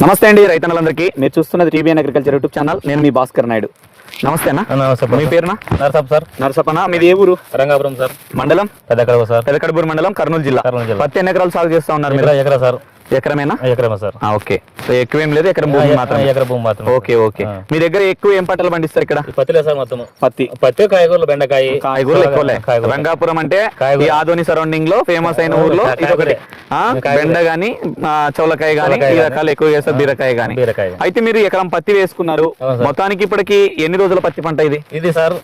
నమస్తే అండి రైతన్నలందరికీ. మీరు చూస్తున్నది టీబీఎన్ అగ్రికల్చర్ యూట్యూబ్ ఛానల్. నేను మీ భాస్కర్ నాయుడు. నమస్తే అన్న. నమస్తే. మీ పేరునా? నరసప్ప సార్. నరసప్పన. మీది ఏ ఊరు? రంగాపురం సార్. మండలం? పెద్దకడప సార్. పెదకడపూరు మండలం, కర్నూలు జిల్లా. పత్తి ఎన్ని ఎకరాలు సాగు చేస్తా ఉన్నారు మీరు? ఎకరా సార్. ఎకరమేనా? ఎకరమే సార్. ఓకే. సో ఎక్కువ ఏం లేదు, ఎకరం భూమి మాత్రం. ఎకర భూమి మాత్రం. Okay okay. మీ దగ్గర ఎక్కువ ఏం పంటలు పండిస్తారు ఇక్కడ? పత్తిలే సార్ మొత్తం. పత్తి, కాయగూరలు, బెండకాయ. కాయగూరలు ఎక్కువలే. రంగాపురం అంటే ఈ ఆదోని సరౌండింగ్ లో ఫేమస్ అయిన ఊర్లో ఇది ఒకటి. బెండ గానీ, చౌలకాయ గానీ, ఈ రకాలు ఎక్కువ చేస్తారు. బీరకాయ గానీ. అయితే మీరు ఎకరం పత్తి వేసుకున్నారు. మొత్తానికి ఇప్పటికి ఎన్ని రోజుల పత్తి పంట ఇది? ఇది సార్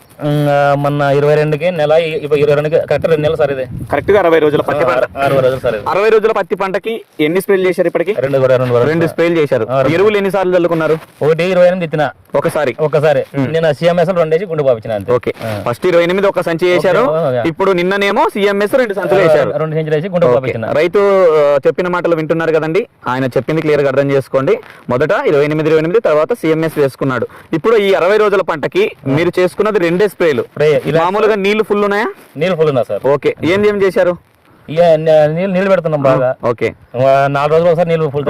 మొన్న 22కి నెల 22కి కరెక్ట్ 2 నెలలు సార్. ఇది కరెక్ట్ గా 60 రోజుల పత్తి పంట. 60 రోజులు సార్. 60 రోజుల పత్తి పంటకి ఎన్ని స్ప్రేలు చేశారు ఇప్పటికి? 2 స్ప్రేలు చేశారు. ఎరువులు ఎన్నిసార్లు చల్లుకున్నారు? 128 ఇచ్చిన. ఒకసారి నేను సిఎంఎస్ 2 వేసి గుండు పాపించిన. ఓకే. ఫస్ట్ 28 ఒక సంచి చేశారు. ఇప్పుడు నిన్ననేమో సిఎంఎస్ 2 సంచులు వేశారు. 2 సంచులు వేసి గుండు పాపించిన. రైతు చెప్పిన మాటలు వింటున్నారు కదండి. ఆయన చెప్పింది క్లియర్ గా అర్థం చేసుకోండి. మొదట 28 తర్వాత సిఎంఎస్ వేసుకున్నాడు. ఇప్పుడు ఈ 60 రోజుల పంటకి మీరు చేసుకున్నది 2 స్ప్రేలు. మామూలుగా నీళ్లు ఫుల్ ఉన్నాయా? నీళ్లు ఫుల్ ఉన్నా సార్. ఓకే. ఏం చేశారు? నీళ్ళు పెడుతున్నాం బాగా. ఓకే. 4 రోజులు ఒకసారి నీళ్ళు ఫుల్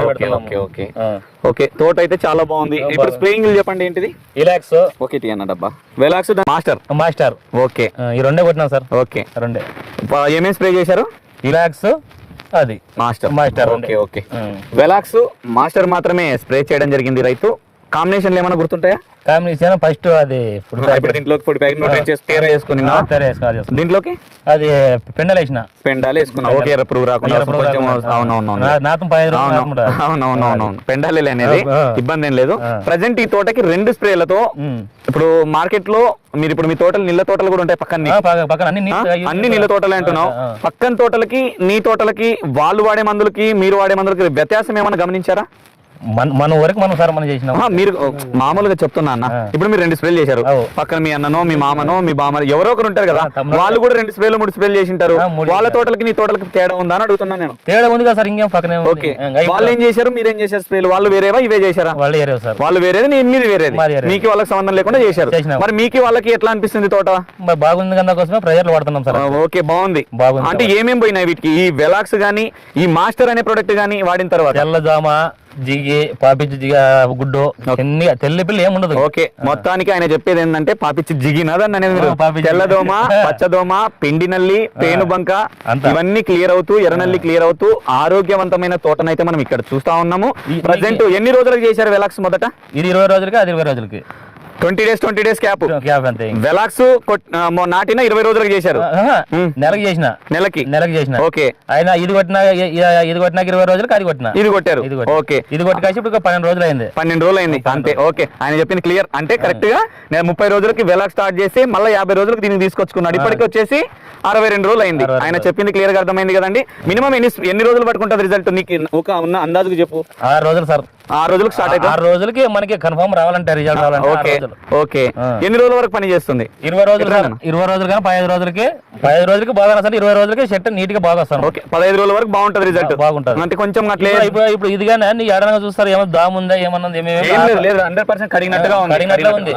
ఓకే. తోట అయితే చాలా బాగుంది. ఇప్పుడు స్ప్రేయింగ్ చెప్పండి ఏంటిది? ఇలాక్స్ ఒకటి అన్న డబ్బా. Velox, master. ఓకే. ఈ 2 కొట్టినా సార్. ఓకే. 2 ఏమేమి స్ప్రే చేశారు? ఇలాక్స్, అది మాస్టర్. ఓకే. వెలాక్స్, మాస్టర్ మాత్రమే స్ప్రే చేయడం జరిగింది. రైతు కాంబినేషన్లు ఏమైనా గుర్తుంటాయా? కాంబినేషన్ ఫస్ట్ అది దీంట్లోకి అది పెండలు వేసిన. పెండాలు వేసుకున్నా. ఓకే. పురుగు రాకుండా. పెండాలి అనేది ఇబ్బంది ఏం లేదు. ప్రజెంట్ ఈ తోటకి 2 స్ప్రేలతో ఇప్పుడు మార్కెట్ లో మీరు ఇప్పుడు మీ తోటలు నీళ్ళ తోటలు కూడా ఉంటాయి పక్కన అన్ని నీళ్ళ తోటలే అంటున్నావు. పక్కన తోటలకి నీ తోటలకి వాళ్ళు వాడే మందులకి మీరు వాడే మందులకి వ్యత్యాసం ఏమైనా గమనించారా? మన వరకు మనం సార్ మనం చేసినాం. మీరు మామూలుగా చెప్తున్నా అన్న. ఇప్పుడు మీరు 2 స్ప్రేలు చేశారు. పక్కన మీ అన్ననో, మీ మామనో, మీ బామ ఎవరో ఒకరు ఉంటారు కదా, వాళ్ళు కూడా 2 స్ప్రేలు 3 స్ప్రేలు చేసింటారు. వాళ్ళ తోటలకి నీ తోటలకి తేడా ఉందా అని అడుగుతున్నా నేను. తేడా ఉంది కదా సార్. ఇంకేం పక్కనే. ఓకే. వాళ్ళు ఏం చేశారు, మీరేం చేశారు? స్ప్రేలు వాళ్ళు వేరేవా ఇవే చేశారా? వాళ్ళు వేరేది, మీరు వేరేది. మీకు వాళ్ళకి సంబంధం లేకుండా చేశారు. మరి మీకు వాళ్ళకి ఎట్లా అనిపిస్తుంది తోట? బాగుంది కదా, కోసమే ప్రెజర్లు వాడుతున్నాం సార్. ఓకే. బాగుంది. అంటే ఏమేమి పోయినాయి వీటికి? ఈ వెలాక్స్ గానీ, ఈ మాస్టర్ అనే ప్రొడక్ట్ గానీ వాడిన తర్వాత? తెల్లజామ, జిగి, పాపిచ్చి జిగ, గుడ్డు, తెల్లి పిల్ల ఏముండదు. ఓకే. మొత్తానికి ఆయన చెప్పేది ఏంటంటే పాపిచ్చి జిగినదని. తెల్లదోమ, పచ్చదోమ, పిండి నల్లి, పేనుబంక ఇవన్నీ క్లియర్ అవుతూ, ఎర్రనల్లి క్లియర్ అవుతూ ఆరోగ్యవంతమైన తోటనైతే మనం ఇక్కడ చూస్తా ఉన్నాము. ప్రజెంట్ ఎన్ని రోజులకు చేశారు వెలాక్స్? మొదట ఇది 20 రోజులకి, అది 20 రోజులకి. 20 days క్యాప్ అంతే. వెలాక్స్ నాటిన 20 రోజులకు చేశారు. నెలకి చేసిన. ఓకే. ఆయన ఇది కొట్టినా 20 రోజులకి అది కొట్టినా. ఇది కొట్టారు. ఓకే. ఇది కొట్టి ఇప్పుడు 12 రోజులు అయింది. 12 రోజులు అయింది అంతే. ఓకే. ఆయన చెప్పింది క్లియర్. అంటే కరెక్ట్ గా నేను 30 రోజులకి వెలాక్స్ స్టార్ట్ చేసి మళ్ళీ 50 రోజులకు దీనికి తీసుకొచ్చుకున్నాడు. ఇప్పటికి వచ్చేసి 62 రోజులు అయింది. ఆయన చెప్పింది క్లియర్ గా అర్థమైంది కదండి. మినిమం ఎన్ని రోజులు పట్టుకుంటుంది రిజల్ట్? నీకు ఒక ఉన్న అందాజుకు చెప్పు. 6 రోజులు సార్. 6 రోజులకు స్టార్ట్ అయితే 6 రోజులకి మనకి కన్ఫర్మ్ రావాలంటే, రిజల్ట్ రావాలంటే. ఓకే. ఎన్ని రోజుల వరకు పని చేస్తుంది? 20 రోజులు. 20 రోజులు కానీ 15 రోజులకి బాగా వస్తుంది. 20 రోజులకి షర్ట్ నీట్ గా బాగా వస్తాను. ఓకే. 15 రోజుల వరకు బాగుంటుంది రిజల్ట్. బాగుంటుంది. అంటే కొంచెం అట్లే ఇప్పుడు ఇది కానీ నీ ఎడనగా చూస్తారు, ఏమో దాముందా ఏమన్నా లేదు. 100% కడిగినట్టుగా ఉంది.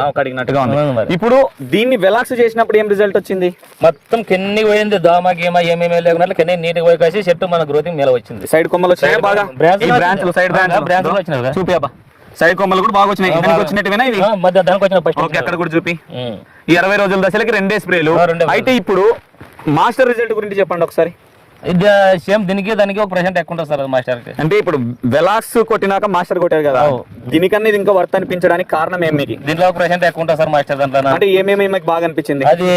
ఇప్పుడు దీన్ని వెలాక్స్ చేసినప్పుడు ఏం రిజల్ట్ వచ్చింది? మొత్తం కెన్ని పోయింది. దామా గేమా ఏమేమి లేకున్నట్లు కెన్ని నీట్ గా పోయి కాసి చెట్టు మన గ్రోతింగ్ మేల వచ్చింది. సైడ్ కొమ్మలు వచ్చాయి బాగా. బ్రాంచ్ వచ్చినాయి. చూపి అబ్బా. సైడ్ కొమ్మలు కూడా బాగా వచ్చినాయి. వచ్చినట్టువేనా ఇవి? దానికి వచ్చిన. ఓకే. అక్కడ కూడా చూపి. ఈ 60 రోజుల దశలకి 2 స్ప్రేలు. అయితే ఇప్పుడు మాస్టర్ రిజల్ట్ గురించి చెప్పండి ఒకసారి. సేమ్ దీనికి దానికి ఒక % ఎక్కువ ఉంటుంది సార్ మాస్టర్ కి. అంటే ఇప్పుడు వెలాక్స్ కొట్టినాక మాస్టర్ కొట్టారు కదా, దీనికన్నా ఇది ఇంకా వర్త్ అనిపించడానికి కారణం ఏమి? దీంట్లో ఒక % ఎక్కువ ఉంటుంది సార్ మాస్టర్ దాంట్లో. అంటే ఏమేమి బాగా అనిపించింది? అది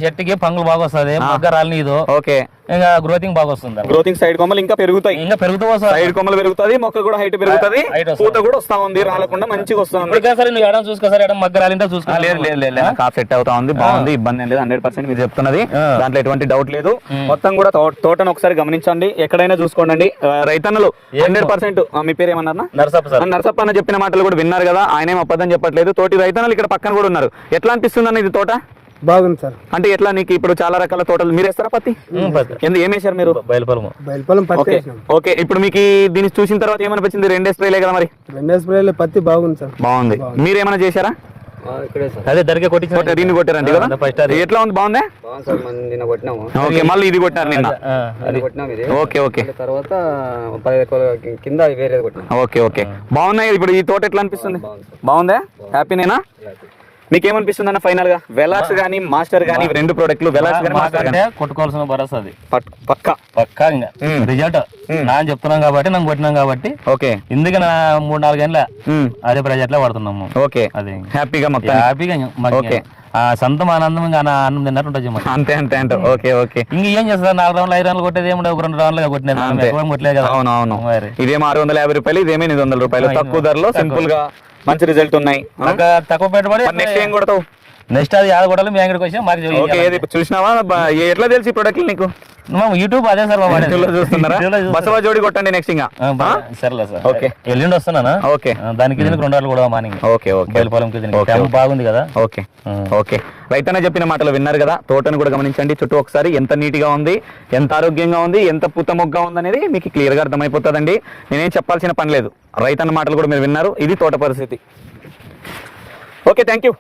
చెట్టుకి పంగులు బాగా వస్తుంది, మొగ్గ రాలి. ఓకే. ఇంకా గ్రోతింగ్ బాగా వస్తుంది. గ్రోతింగ్ సైడ్ కొమ్మలు ఇంకా పెరుగుతాయి. సైడ్ కొమ్మలు పెరుగుతుంది, మొక్క కూడా హైట్ పెరుగుతుంది, పూత కూడా వస్తా ఉంది, రాలకుండా మంచిగా వస్తుంది. నువ్వు ఎడం చూసుకో సార్, ఎడం మగ్గ రాలింటే చూసుకో. లేదు కాప్ సెట్ అవుతా ఉంది, బాగుంది, ఇబ్బంది ఏం లేదు. 100% మీరు చెప్తున్నది దాంట్లో ఎటువంటి డౌట్ లేదు. మొత్తం కూడా తోటను ఒకసారి గమనించండి, ఎక్కడైనా చూసుకోండి. రైతన్నలు 100%. మీ పేరు ఏమన్నా? నరసప్ప అన్న చెప్పిన మాటలు కూడా విన్నారు కదా. ఆయన ఏం అబద్ధం చెప్పట్లేదు. తోటి రైతన్నలు ఇక్కడ పక్కన కూడా ఉన్నారు. ఎట్లా అనిపిస్తుంది అన్న ఇది తోట? బాగుంది సార్. అంటే ఎట్లా నీకు ఇప్పుడు చాలా రకాల తోటలు మీరు వేస్తారా? పత్తి ఏం వేసారు మీరు? బయలుపలం. ఓకే. ఇప్పుడు మీకు దీన్ని చూసిన తర్వాత ఏమనిపించింది? 2 స్ప్రేలే కదా మరి? 2 స్ప్రేలే పత్తి బాగుంది సార్. బాగుంది. మీరేమైనా చేశారా? ఇక్కడే సార్. అదే దరికే కొట్టించిన దీన్ని కొట్టారండి కదా ఫస్ట్ అది ఎట్లా ఉంది బాగుందా బాగుంది సార్, మనం నిన్న కొట్టినాము. ఓకే మళ్ళీ ఇది కొట్టారు నిన్న అది కొట్టినాం ఇది. ఓకే ఓకే తర్వాత 15 ఎకరాల కింద వేరేది కొట్టినాం. ఓకే ఓకే బాగున్నాయి. ఇప్పుడు ఈ తోట ఎట్లా అనిపిస్తుంది? బాగుందా? హ్యాపీనేనా? మీకేమనిపిస్తుంది అన్న ఫైనల్ గా? వెలాక్స్ గానీ మాస్టర్ గానీ రెండు ప్రోడక్ట్లు వెలాక్స్ గానీ మాస్టర్ మాకంటే కొట్టుకోవాల్సిన భరోసా అది పక్కా పక్కా ఇంకా రిజల్ట్ నా చెప్తున్నాం కాబట్టి నాకు కొట్టినాం కాబట్టి ఓకే ఇందుకే నా 3-4 గంటల అదే ప్రజెక్ట్లో పడుతున్నాము. ఓకే అది హ్యాపీగా మొత్తం హ్యాపీగా ఓకే. ఆ సొంతం ఆనందం ఇంకా ఆనందం తిన్నట్టు ఉంటుంది మాకు. అంతే అంతే అంట. ఓకే ఓకే ఇంక ఏం చేస్తారు 4 రౌండ్లు 5 రౌండ్లు కొట్టేది ఏముండే ఒక 2 రౌండ్లుగా కొట్టినది అంతే. కొట్టలేదు కదా. అవునవును. మరి ఇదేమో 650 రూపాయలు, ఇదేమో 800 రూపాయలు. తక్కువ ధరలో సింపుల్ గా మంచి రిజల్ట్ ఉన్నాయి. ఒక తక్కువ పెట్టుబడి నెక్స్ట్ ఏం కొడతావు? నెక్స్ట్ అది ఆడ కొట్టాలి మీ అంగడికి వచ్చి మాకు ఓకే ఏది చూసినావా? ఎట్లా తెలిసి ప్రొడక్ట్లు నీకు? యూట్యూబ్ అదే సార్ మా వాడేది. యూట్యూబ్లో చూస్తున్నారా? యూట్యూబ్లో చూస్తున్నా. బసవ జోడి కొట్టండి నెక్స్ట్ ఇంకా. సరేలే సార్. ఓకే. ఎల్లుండి వస్తున్నానా? ఓకే దానికి దీనికి 2 రోజులు కూడా మార్నింగ్ ఓకే ఓకే బయలుపాలెంకి దీనికి ఓకే. టైం బాగుంది కదా. ఓకే ఓకే రైతన్న చెప్పిన మాటలు విన్నారు కదా. తోటను కూడా గమనించండి. చుట్టూ ఒకసారి ఎంత నీట్ గా ఉంది, ఎంత ఆరోగ్యంగా ఉంది, ఎంత పూత మొగ్గా ఉంది అనేది మీకు క్లియర్ గా అర్థమైపోతుందండి. నేనేం చెప్పాల్సిన పని లేదు. రైతన్న మాటలు కూడా మీరు విన్నారు. ఇది తోట పరిస్థితి. Okay thank you.